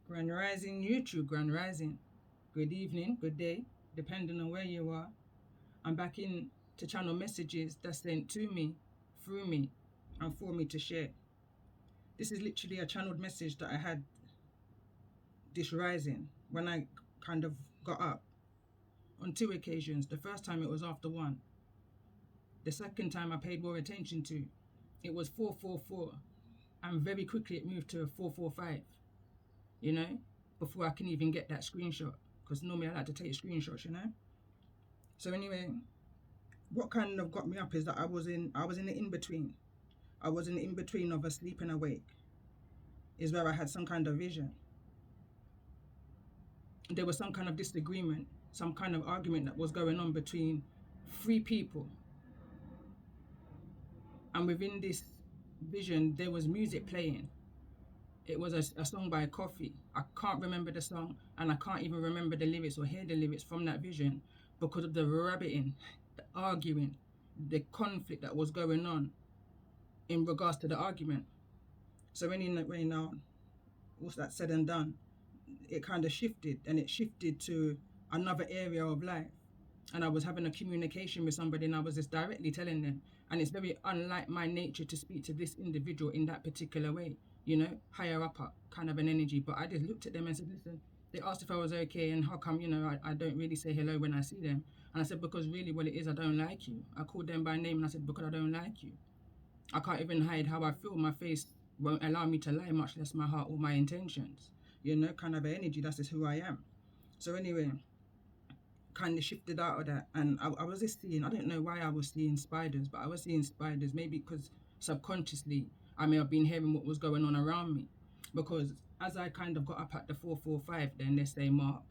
Grand Rising YouTube, Grand Rising. Good evening, good day, depending on where you are. I'm back in to channel messages that's sent to me, through me, and for me to share. This is literally a channeled message that I had this rising when I kind of got up on two occasions. The first time it was after one. The second time I paid more attention to, it was 444, and very quickly it moved to 445. You know, before I can even get that screenshot, because normally I like to take screenshots. So anyway, what kind of got me up is that I was in the in between. I was in the in between of asleep and awake. Is where I had some kind of vision. There was some kind of disagreement, some kind of argument that was going on between three people, and within this vision there was music playing. It was a song by Coffee. I can't remember the song, and I can't even remember the lyrics or hear the lyrics from that vision because of the rabbiting, the arguing, the conflict that was going on in regards to the argument. So anyway, now, what's that said and done, it kind of shifted, and it shifted to another area of life. And I was having a communication with somebody, and I was just directly telling them. And it's very unlike my nature to speak to this individual in that particular way, higher up kind of an energy. But I just looked at them and said, listen, they asked if I was okay, and how come, I don't really say hello when I see them. And I said, because really what it is, I don't like you. I called them by name, and I said, because I don't like you. I can't even hide how I feel. My face won't allow me to lie, much less my heart or my intentions. Kind of an energy. That's just who I am. So anyway, kind of shifted out of that, and I was just seeing, I don't know why I was seeing spiders, but I was seeing spiders, maybe because subconsciously I may have been hearing what was going on around me, because as I kind of got up at the 445, then let's say mark,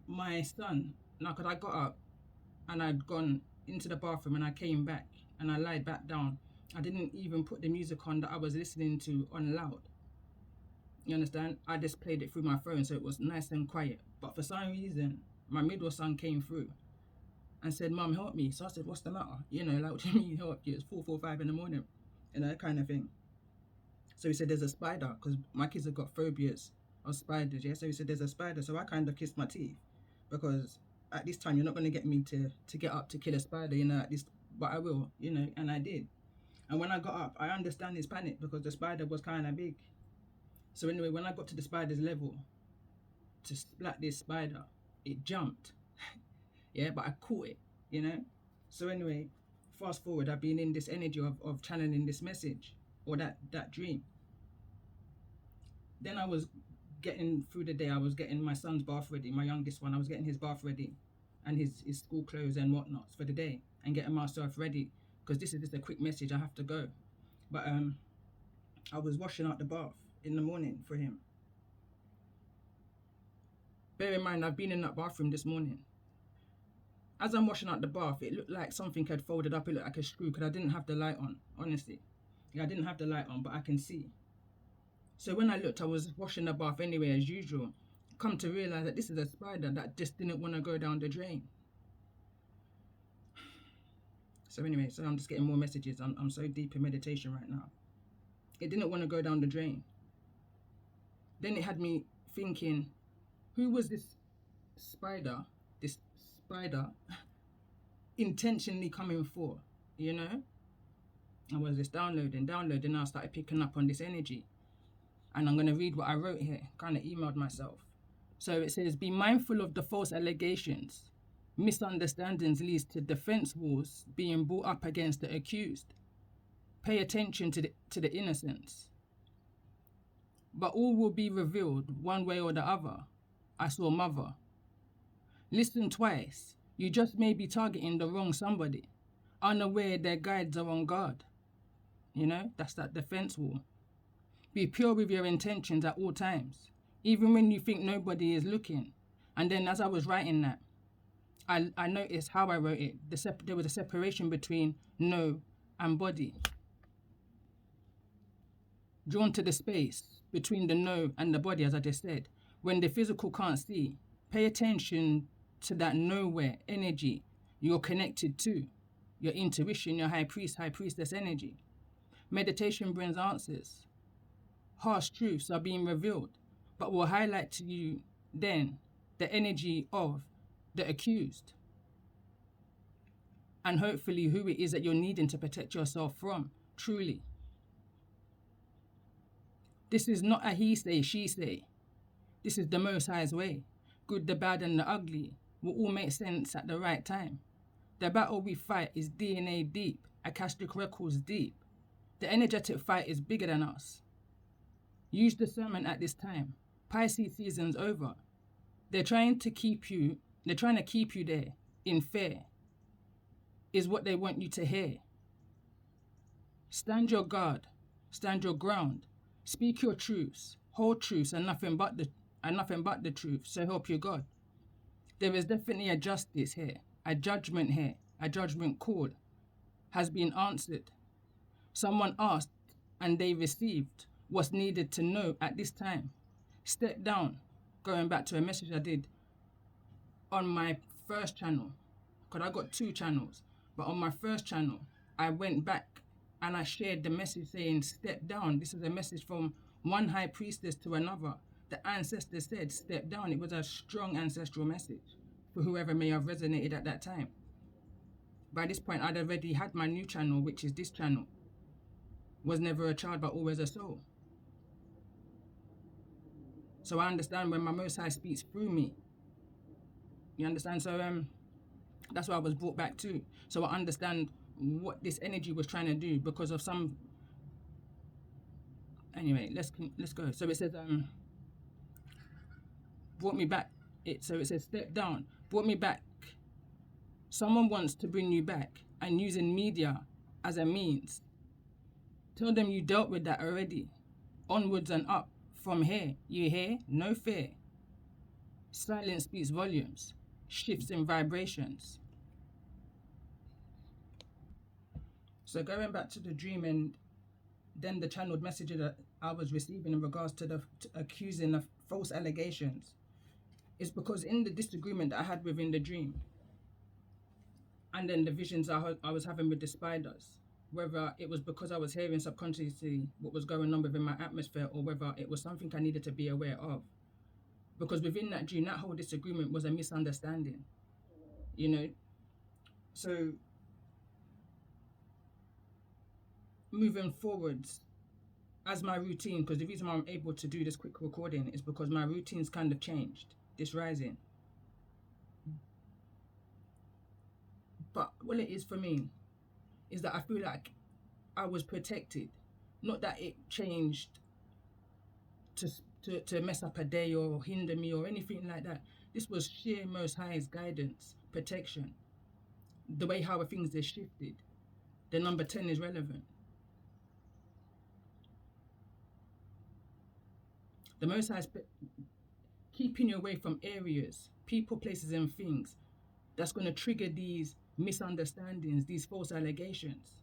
my son, now because I got up and I'd gone into the bathroom and I came back and I lied back down, I didn't even put the music on that I was listening to on loud. You understand? I just played it through my phone, so it was nice and quiet. But for some reason, my middle son came through and said, Mum, help me. So I said, what's the matter? Like, what do you mean help you? It's 4:45 in the morning, kind of thing. So he said, there's a spider, because my kids have got phobias of spiders, yeah? So he said, there's a spider. So I kind of kissed my teeth, because at this time, you're not going to get me to get up to kill a spider, at this, but I will, and I did. And when I got up, I understand his panic, because the spider was kind of big. So anyway, when I got to the spider's level to splat this spider, it jumped. Yeah, but I caught it. So anyway, fast forward, I've been in this energy of channeling this message, or that dream. Then I was getting through the day, I was getting my son's bath ready, my youngest one, I was getting his bath ready and his school clothes and whatnots for the day, and getting myself ready, because this is just a quick message, I have to go. But I was washing out the bath in the morning for him. Bear in mind, I've been in that bathroom this morning. As I'm washing out the bath, it looked like something had folded up. It looked like a screw, because I didn't have the light on, honestly. Yeah, I didn't have the light on, but I can see. So when I looked, I was washing the bath anyway, as usual. Come to realize that this is a spider that just didn't want to go down the drain. So anyway, so I'm just getting more messages. I'm so deep in meditation right now. It didn't want to go down the drain. Then it had me thinking, who was this spider intentionally coming for, I was just downloading, and I started picking up on this energy. And I'm going to read what I wrote here, kind of emailed myself. So it says, be mindful of the false allegations. Misunderstandings leads to defense wars being brought up against the accused. Pay attention to the innocents. But all will be revealed one way or the other. I saw mother. Listen twice. You just may be targeting the wrong somebody, unaware their guides are on guard. That's that defense wall. Be pure with your intentions at all times, even when you think nobody is looking. And then as I was writing that, I noticed how I wrote it. There was a separation between know and body. Drawn to the space between the know and the body, as I just said. When the physical can't see, pay attention to that nowhere energy you're connected to. Your intuition, your high priest, high priestess energy. Meditation brings answers. Harsh truths are being revealed. but will highlight to you then the energy of the accused and hopefully who it is that you're needing to protect yourself from, truly. This is not a he say, she say. This is the Most High's way. Good, the bad, and the ugly will all make sense at the right time. The battle we fight is DNA deep, Akashic records deep. The energetic fight is bigger than us. Use discernment at this time. Pisces season's over. They're trying to keep you there in fear, is what they want you to hear. Stand your guard, stand your ground, speak your truths, hold truths and nothing but the truth, so help you God. There is definitely a justice here, a judgment here, a judgment call has been answered. Someone asked and they received what's needed to know at this time. Step down, going back to a message I did on my first channel, because I got 2 channels, but on my first channel, I went back and I shared the message saying, step down. This is a message from one high priestess to another. The ancestor said, step down. It was a strong ancestral message for whoever may have resonated at that time. By this point, I'd already had my new channel, which is this channel. Was never a child, but always a soul. So I understand when my Most High speaks through me. You understand? So that's what I was brought back to. So I understand what this energy was trying to do because of some. Anyway, let's go. So it says brought me back. It says step down. Brought me back. Someone wants to bring you back and using media as a means. Tell them you dealt with that already. Onwards and up from here. You hear? No fear. Silence speaks volumes. Shifts in vibrations. So going back to the dream and then the channeled messages that I was receiving in regards to the accusing of false allegations, is because in the disagreement that I had within the dream, and then the visions I was having with the spiders, whether it was because I was hearing subconsciously what was going on within my atmosphere or whether it was something I needed to be aware of. Because within that dream, that whole disagreement was a misunderstanding, you know. So moving forwards, as my routine, because the reason why I'm able to do this quick recording is because my routine's kind of changed this rising. But what it is for me is that I feel like I was protected, not that it changed to mess up a day or hinder me or anything like that. This was sheer Most High's guidance, protection. The way how things are shifted. The number 10 is relevant. The Most High's keeping you away from areas, people, places, and things that's going to trigger these misunderstandings, these false allegations.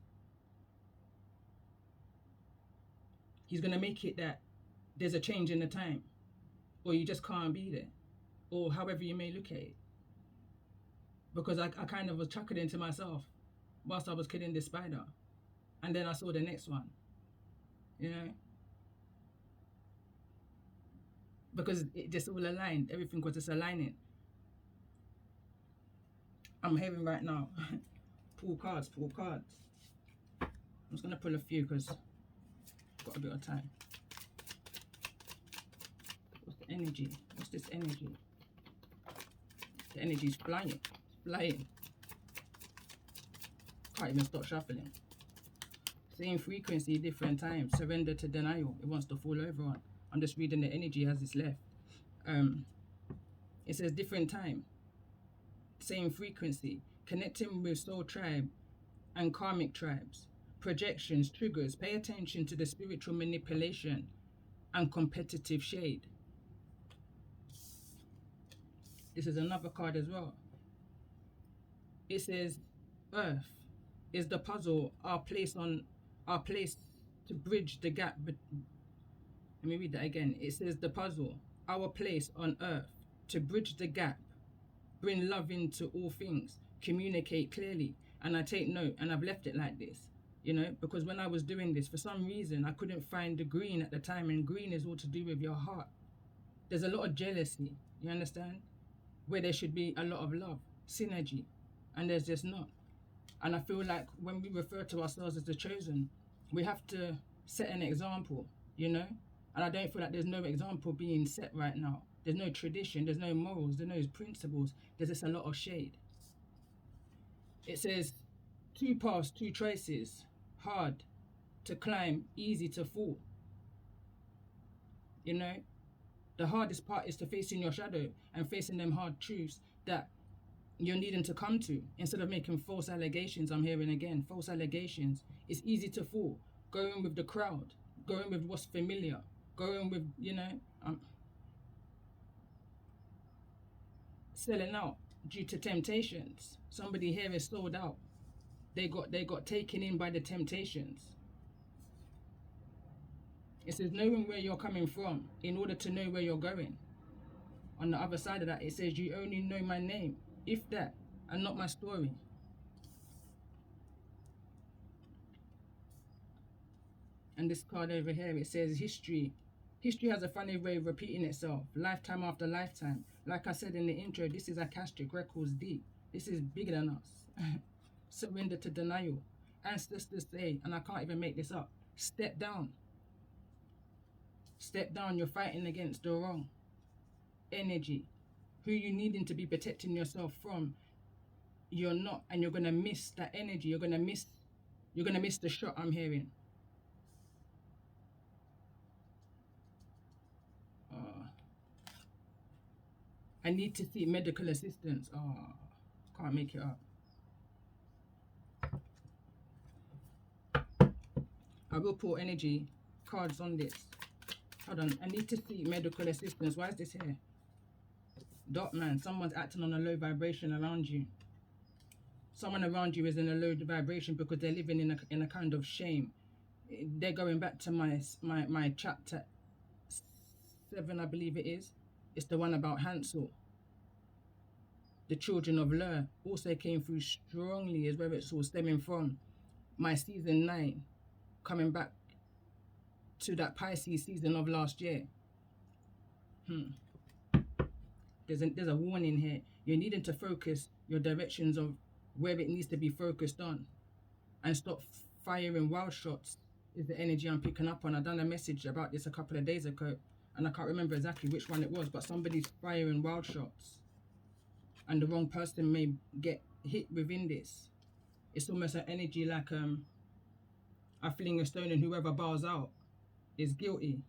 He's going to make it that there's a change in the time, or you just can't be there, or however you may look at it. Because I kind of was chuckling to myself whilst I was killing this spider, and then I saw the next one, you know, because it just all aligned. Everything was just aligning. I'm hearing right now, pull cards. I'm just gonna pull a few because I've got a bit of time. What's the energy? What's this energy? The energy's flying. Can't even stop shuffling. Same frequency, different time. Surrender to denial. It wants to fall over on. I'm just reading the energy as it's left. It says different time, same frequency. Connecting with soul tribe and karmic tribes. Projections, triggers. Pay attention to the spiritual manipulation and competitive shade. This is another card as well. It says Earth is the puzzle, our place to bridge the gap. Let me read that again. It says the puzzle, our place on Earth to bridge the gap, bring love into all things, communicate clearly. And I take note, and I've left it like this, you know, because when I was doing this, for some reason, I couldn't find the green at the time, and green is all to do with your heart. There's a lot of jealousy, you understand? Where there should be a lot of love, synergy, and there's just not. And I feel like when we refer to ourselves as the chosen, we have to set an example, you know? And I don't feel like there's no example being set right now. There's no tradition, there's no morals, there's no principles. There's just a lot of shade. It says, two paths, two choices, hard to climb, easy to fall. You know, the hardest part is to facing your shadow and facing them hard truths that you're needing to come to instead of making false allegations. I'm hearing again, false allegations. It's easy to fall, going with the crowd, going with what's familiar, going with, selling out due to temptations. Somebody here is sold out. They got taken in by the temptations. It says knowing where you're coming from in order to know where you're going. On the other side of that, it says you only know my name, if that, and not my story. And this card over here, it says history. History has a funny way of repeating itself, lifetime after lifetime. Like I said in the intro, this is Akashic Records deep. This is bigger than us. Surrender to denial. Ancestors say, and I can't even make this up, step down. Step down, you're fighting against the wrong energy. Who you needing to be protecting yourself from, you're not, and you're gonna miss that energy. You're gonna miss the shot. I'm hearing. I need to seek medical assistance. Can't make it up. I will put energy cards on this. Hold on. I need to seek medical assistance. Why is this here? Dot man. Someone's acting on a low vibration around you. Someone around you is in a low vibration because they're living in a kind of shame. They're going back to my chapter 7, I believe it is. It's the one about Hansel. The children of Ler also came through strongly, is where it's all stemming from. My season 9, coming back to that Pisces season of last year. There's a warning here. You're needing to focus your directions of where it needs to be focused on, and stop firing wild shots. Is the energy I'm picking up on. I done a message about this a couple of days ago, and I can't remember exactly which one it was, but somebody's firing wild shots, and the wrong person may get hit within this. It's almost an energy like I fling a stone and whoever bows out is guilty,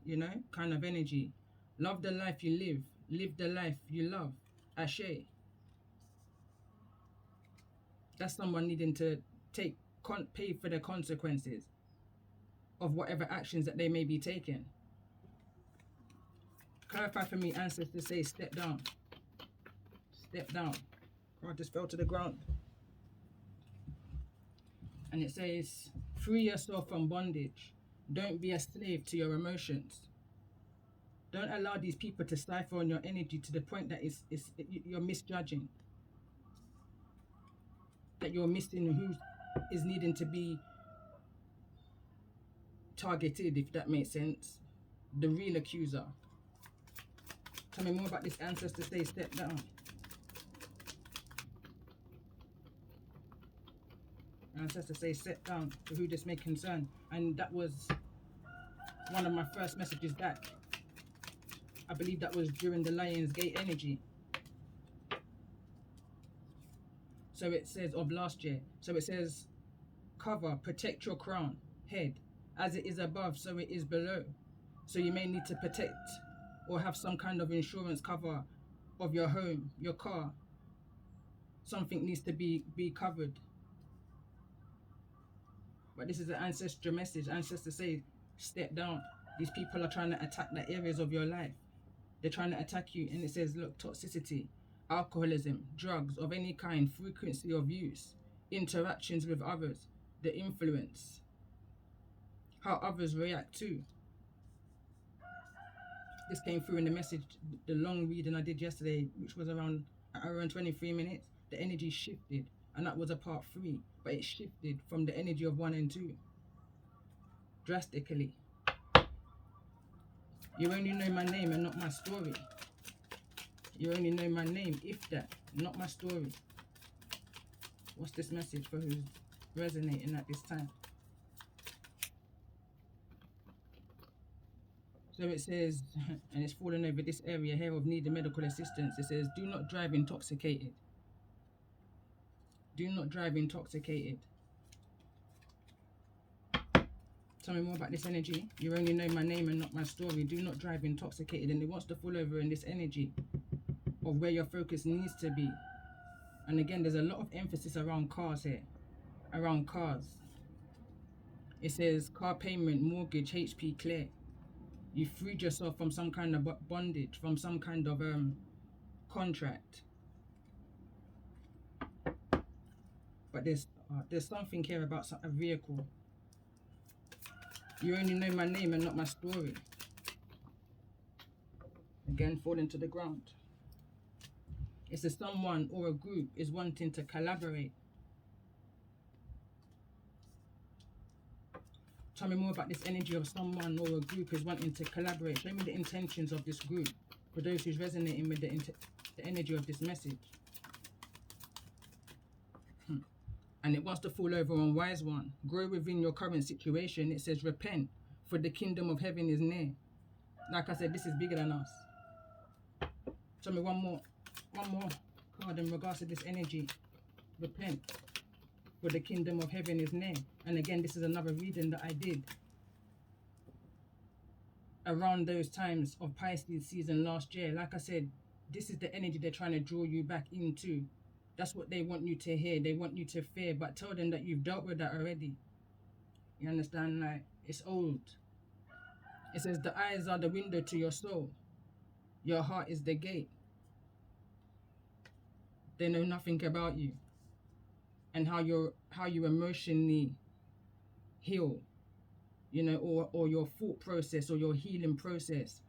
kind of energy. Love the life you live the life you love. Ashe. That's someone needing to pay for the consequences of whatever actions that they may be taking. Clarify for me, ancestors say step down. Step down. I just fell to the ground. And it says, free yourself from bondage. Don't be a slave to your emotions. Don't allow these people to stifle on your energy to the point that you're misjudging. That you're missing who is needing to be targeted, if that makes sense. The real accuser. Tell me more about this ancestor say step down. Ancestor say step down to who this may concern. And that was one of my first messages back. I believe that was during the Lion's Gate energy. So it says of last year. So it says cover, protect your crown, head. As it is above, so it is below. So you may need to protect or have some kind of insurance cover of your home, your car. Something needs to be covered. But this is an ancestral message. Ancestors say, step down. These people are trying to attack the areas of your life. They're trying to attack you. And it says, look, toxicity, alcoholism, drugs of any kind, frequency of use, interactions with others, the influence, how others react to. This came through in the message, the long reading I did yesterday, which was around an hour and 23 minutes. The energy shifted, and that was a part 3, but it shifted from the energy of 1 and 2 drastically. You only know my name and not my story. You only know my name, if that, not my story. What's this message for who's resonating at this time? So it says, and it's fallen over this area here of needing medical assistance. It says, do not drive intoxicated. Do not drive intoxicated. Tell me more about this energy. You only know my name and not my story. Do not drive intoxicated. And it wants to fall over in this energy of where your focus needs to be. And again, there's a lot of emphasis around cars here. Around cars. It says car payment, mortgage, HP clear. You freed yourself from some kind of bondage, from some kind of contract. But there's something here about a vehicle. You only know my name and not my story. Again, falling to the ground. It says someone or a group is wanting to collaborate. Tell me more about this energy of someone or a group is wanting to collaborate. Show me the intentions of this group for those who's resonating with the energy of this message. And it wants to fall over on wise one. Grow within your current situation. It says repent, for the kingdom of heaven is near. Like I said, this is bigger than us. Tell me one more card in regards to this energy. Repent, for the kingdom of heaven is near. And again, this is another reading that I did around those times of Pisces season last year. Like I said, this is the energy they're trying to draw you back into. That's what they want you to hear. They want you to fear, but tell them that you've dealt with that already. You understand? Like, it's old. It says the eyes are the window to your soul. Your heart is the gate. They know nothing about you and how you emotionally heal, you know, or your thought process or your healing process.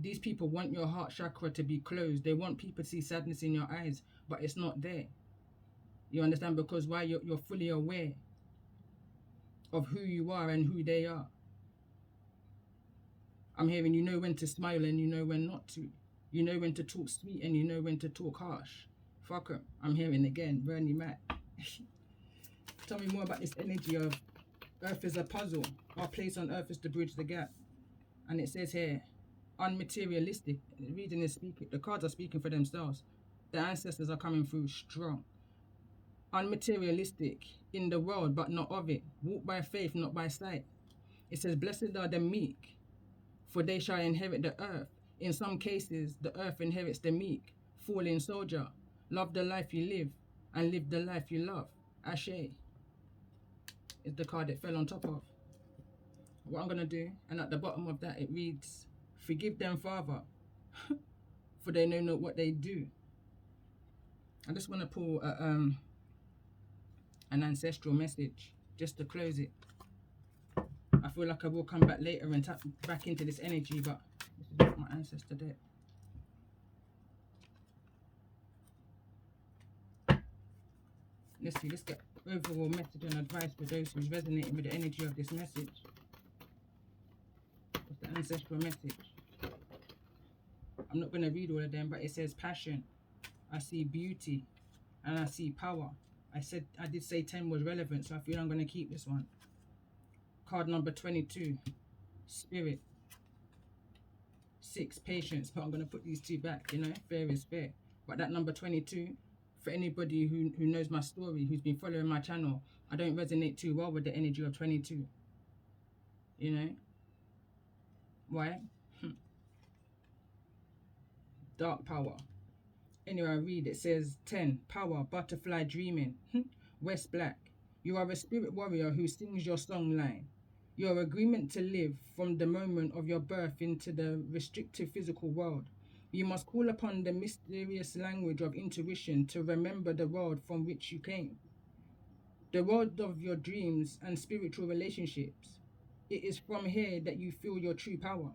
These people want your heart chakra to be closed. They want people to see sadness in your eyes, but it's not there. You understand? Because why? You're fully aware of who you are and who they are. I'm hearing you know when to smile and you know when not to. You know when to talk sweet and you know when to talk harsh. Fuck 'em. I'm hearing again, Bernie Mac. Tell me more about this energy of Earth is a puzzle. Our place on Earth is to bridge the gap. And it says here, unmaterialistic. The reading is speaking. The cards are speaking for themselves. The ancestors are coming through strong. Unmaterialistic in the world, but not of it. Walk by faith, not by sight. It says, blessed are the meek, for they shall inherit the earth. In some cases, the earth inherits the meek. Fallen soldier, love the life you live and live the life you love. Ashe is the card it fell on top of. What I'm going to do, and at the bottom of that it reads, forgive them, Father, for they know not what they do. I just want to pull an ancestral message just to close it. I feel like I will come back later and tap back into this energy, but this is my ancestor deck. Let's see, let's get overall message and advice for those who's resonating with the energy of this message. What's the ancestral message? I'm not going to read all of them, but it says passion. I see beauty and I see power. I did say 10 was relevant, so I feel I'm going to keep this one. Card number 22, spirit. 6, patience, but I'm going to put these two back, you know, fair is fair. But that number 22, for anybody who knows my story, who's been following my channel, I don't resonate too well with the energy of 22. You know? Why? Dark power. Anyway, I read, it says 10, power, butterfly dreaming. West Black. You are a spirit warrior who sings your song line. Your agreement to live from the moment of your birth into the restrictive physical world. You must call upon the mysterious language of intuition to remember the world from which you came. The world of your dreams and spiritual relationships. It is from here that you feel your true power.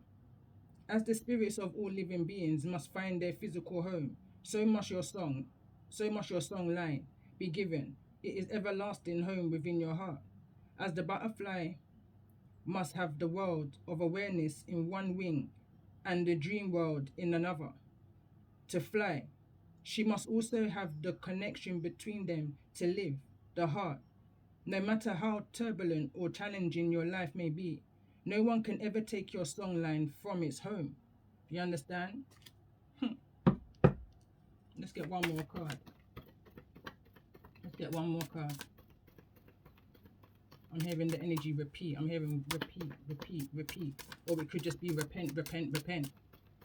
As the spirits of all living beings must find their physical home, so must your song line be given. It is everlasting home within your heart. As the butterfly must have the world of awareness in one wing, and the dream world in another. To fly, she must also have the connection between them to live, the heart. No matter how turbulent or challenging your life may be, no one can ever take your songline from its home. You understand? Let's get one more card. Let's get one more card. I'm hearing the energy repeat. I'm hearing repeat, repeat, repeat. Or it could just be repent, repent, repent.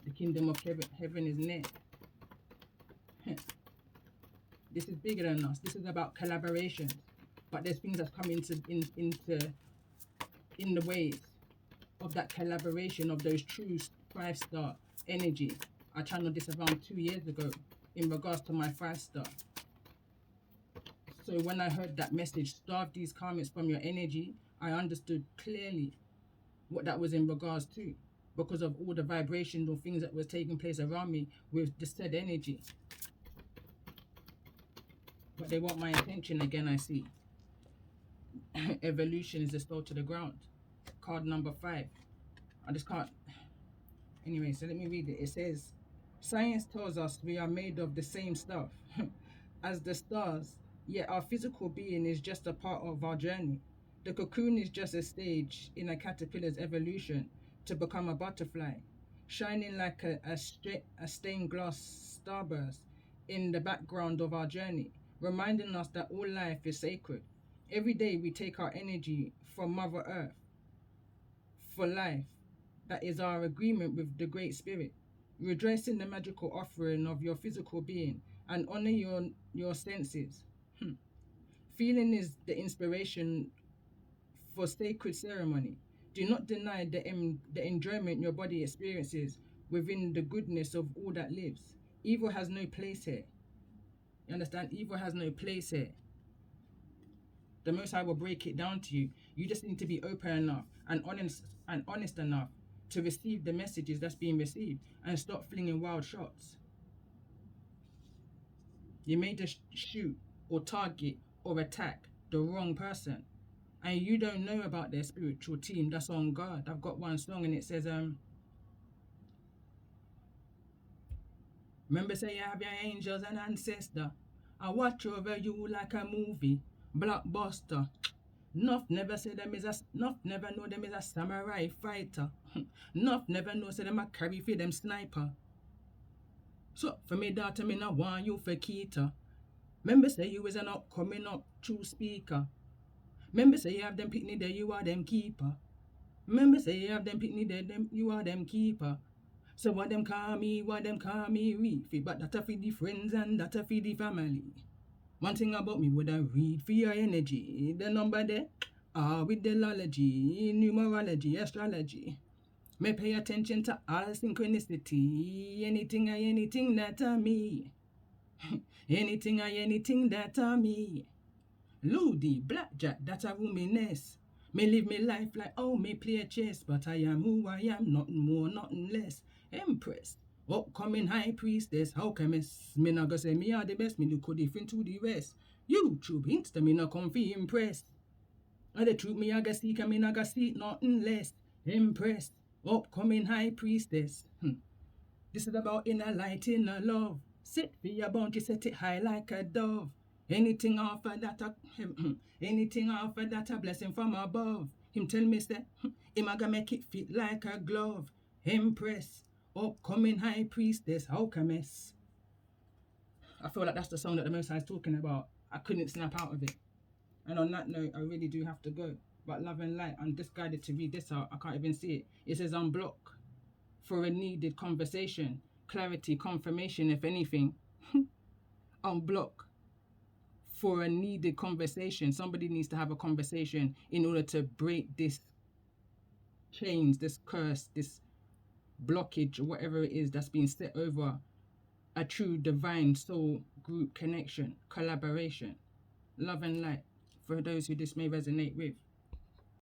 The kingdom of heaven is near. This is bigger than us. This is about collaboration. But there's things that's come into in the ways of that collaboration of those true 5-star energy. I channeled this around 2 years ago in regards to my 5-star. So when I heard that message, starve these karmics from your energy, I understood clearly what that was in regards to, because of all the vibrational things that was taking place around me with the said energy. But they want my attention again, I see. Evolution is a spell to the ground. Card number 5. I just can't. Anyway, so let me read it. It says, science tells us we are made of the same stuff as the stars, yet our physical being is just a part of our journey. The cocoon is just a stage in a caterpillar's evolution to become a butterfly, shining like a stained glass starburst in the background of our journey, reminding us that all life is sacred. Every day we take our energy from Mother Earth for life. That is our agreement with the Great Spirit. Rejoice in the magical offering of your physical being and honor your senses. Feeling is the inspiration for sacred ceremony. Do not deny the enjoyment your body experiences within the goodness of all that lives. Evil has no place here. You understand? Evil has no place here. The Most High will break it down to you. You just need to be open enough and honest enough to receive the messages that's being received and stop flinging wild shots. You may just shoot or target or attack the wrong person, and you don't know about their spiritual team that's on guard. I've got one song and it says, remember say you have your angels and ancestor. I watch over you like a movie, blockbuster. Nuff never say them is Nuff never know them is a samurai fighter. Nuff never know say them a carry for them sniper. So for me daughter, me not want you for Keita. Remember say you is an upcoming up true speaker. Remember say you have them pitney there, you are them keeper. Remember say you have them pitney there, you are them keeper. So what them call me Reefy, but that a for the friends and that a for the family. One thing about me would I read for your energy, the number there, with the lology, numerology, astrology. May pay attention to all synchronicity, anything that me. anything that me. Ludi, blackjack, that a womaness. May live me life like, oh, may play chess, but I am who I am, nothing more, nothing less. Empress, upcoming high priestess, how can me not go say me are the best, me look different to the rest. YouTube, Insta, me not come fi impressed. And the truth me I ga seek, and me not ga seek nothing less. Empress, upcoming high priestess. This is about inner light, inner love. Set for your boundary, set it high like a dove. Anything offer that a blessing from above. Him tell me say, him a ga make it fit like a glove. Empress, upcoming high priestess, alchemist. I feel like that's the song that the Most High is talking about. I couldn't snap out of it. And on that note, I really do have to go. But love and light, I'm just guided to read this out. I can't even see it. It says unblock for a needed conversation, clarity, confirmation, if anything. Unblock for a needed conversation. Somebody needs to have a conversation in order to break this chains, this curse, this blockage, or whatever it is that's being set over a true divine soul group connection, collaboration. Love and light for those who this may resonate with.